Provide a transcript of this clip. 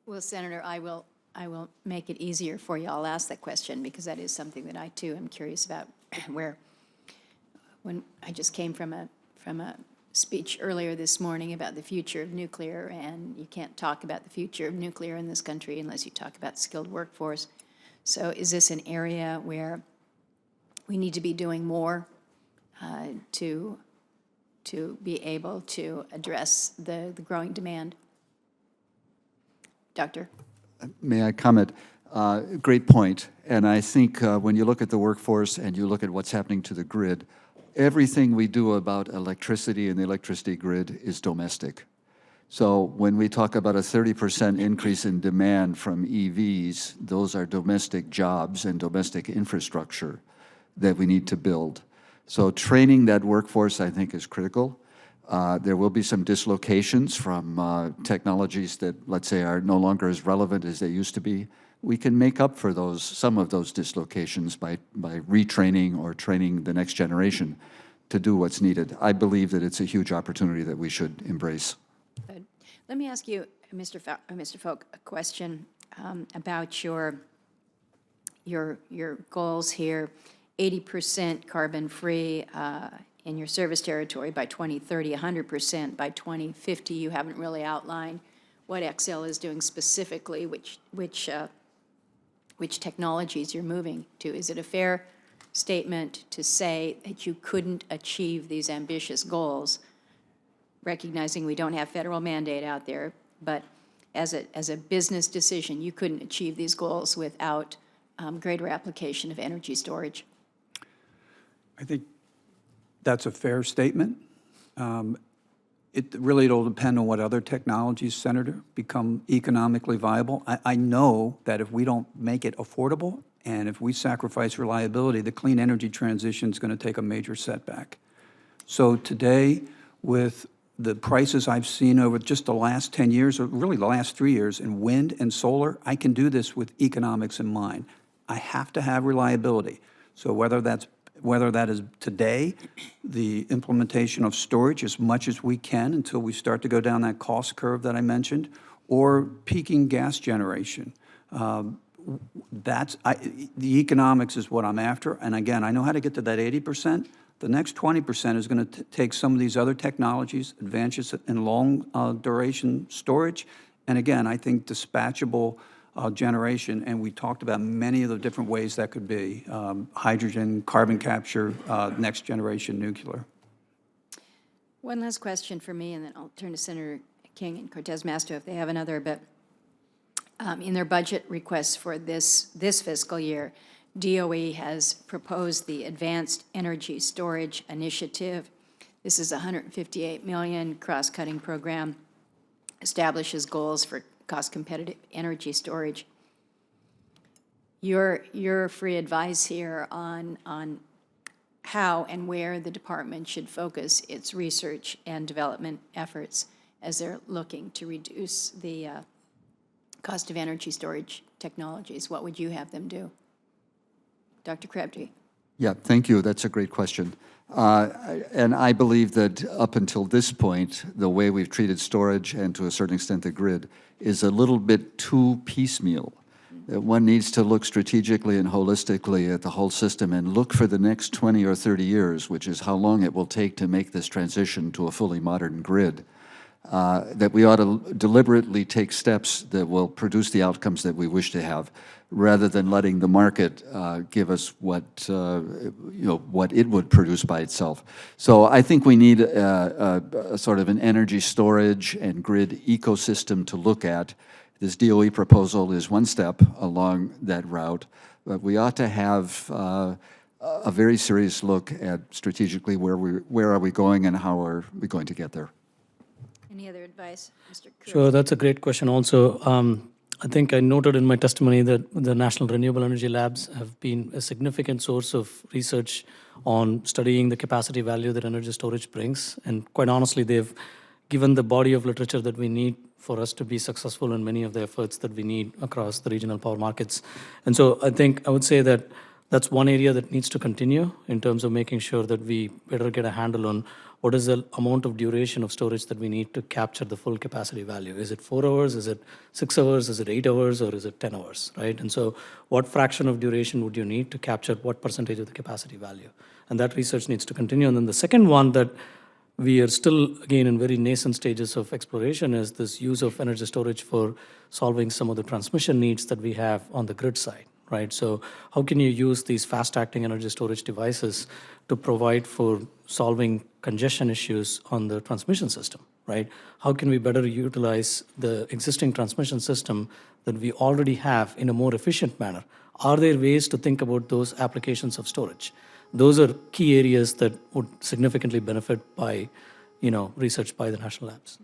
Well, Senator, I will make it easier for you. I'll ask that question because that is something that I too am curious about. When I just came from a speech earlier this morning about the future of nuclear, and you can't talk about the future of nuclear in this country unless you talk about skilled workforce. So, is this an area where we need to be doing more to be able to address the growing demand? Doctor? May I comment? Great point. And I think when you look at the workforce and you look at what's happening to the grid, everything we do about electricity and the electricity grid is domestic. So when we talk about a 30% increase in demand from EVs, those are domestic jobs and domestic infrastructure that we need to build. So training that workforce, I think, is critical. There will be some dislocations from technologies that, let's say, are no longer as relevant as they used to be. We can make up for some of those dislocations by retraining or training the next generation to do what's needed. I believe that it's a huge opportunity that we should embrace. Good. Let me ask you, Mr. Folk, a question about your goals here. 80% carbon-free in your service territory by 2030, 100% by 2050. You haven't really outlined what Xcel is doing specifically, which technologies you're moving to. Is it a fair statement to say that you couldn't achieve these ambitious goals, recognizing we don't have federal mandate out there, but as a business decision, you couldn't achieve these goals without greater application of energy storage? I think that's a fair statement. It really will depend on what other technologies, Senator, become economically viable. I know that if we don't make it affordable and if we sacrifice reliability, the clean energy transition is going to take a major setback. So today, with the prices I've seen over just the last 10 years, or really the last 3 years, in wind and solar, I can do this with economics in mind. I have to have reliability. So whether that is today, the implementation of storage as much as we can until we start to go down that cost curve that I mentioned, or peaking gas generation. The economics is what I'm after. And again, I know how to get to that 80%. The next 20% is going to take some of these other technologies, advances in long duration storage. And again, I think dispatchable generation, and we talked about many of the different ways that could be, hydrogen, carbon capture, next generation nuclear. One last question for me, and then I'll turn to Senator King and Cortez Masto if they have another. But in their budget requests for this fiscal year, DOE has proposed the Advanced Energy Storage Initiative. This is a $158 million cross-cutting program, establishes goals for cost-competitive energy storage. Your free advice here on how and where the department should focus its research and development efforts as they're looking to reduce the cost of energy storage technologies. What would you have them do? Dr. Krebge. Yeah, thank you. That's a great question. And I believe that up until this point, the way we've treated storage and to a certain extent the grid is a little bit too piecemeal. That one needs to look strategically and holistically at the whole system and look for the next 20 or 30 years, which is how long it will take to make this transition to a fully modern grid. That we ought to deliberately take steps that will produce the outcomes that we wish to have, rather than letting the market give us what it would produce by itself. So I think we need a sort of an energy storage and grid ecosystem to look at. This DOE proposal is one step along that route, but we ought to have a very serious look at strategically where are we going and how are we going to get there. Any other advice, Mr. Krebge? Sure, that's a great question also. I think I noted in my testimony that the National Renewable Energy Labs have been a significant source of research on studying the capacity value that energy storage brings. And quite honestly, they've given the body of literature that we need for us to be successful in many of the efforts that we need across the regional power markets. And so I think I would say that that's one area that needs to continue in terms of making sure that we better get a handle on what is the amount of duration of storage that we need to capture the full capacity value? Is it 4 hours? Is it 6 hours? Is it 8 hours? Or is it 10 hours, right? And so what fraction of duration would you need to capture what percentage of the capacity value? And that research needs to continue. And then the second one that we are still, again, in very nascent stages of exploration is this use of energy storage for solving some of the transmission needs that we have on the grid side, right? So how can you use these fast-acting energy storage devices to provide for solving congestion issues on the transmission system, right? How can we better utilize the existing transmission system that we already have in a more efficient manner? Are there ways to think about those applications of storage? Those are key areas that would significantly benefit by, research by the national labs.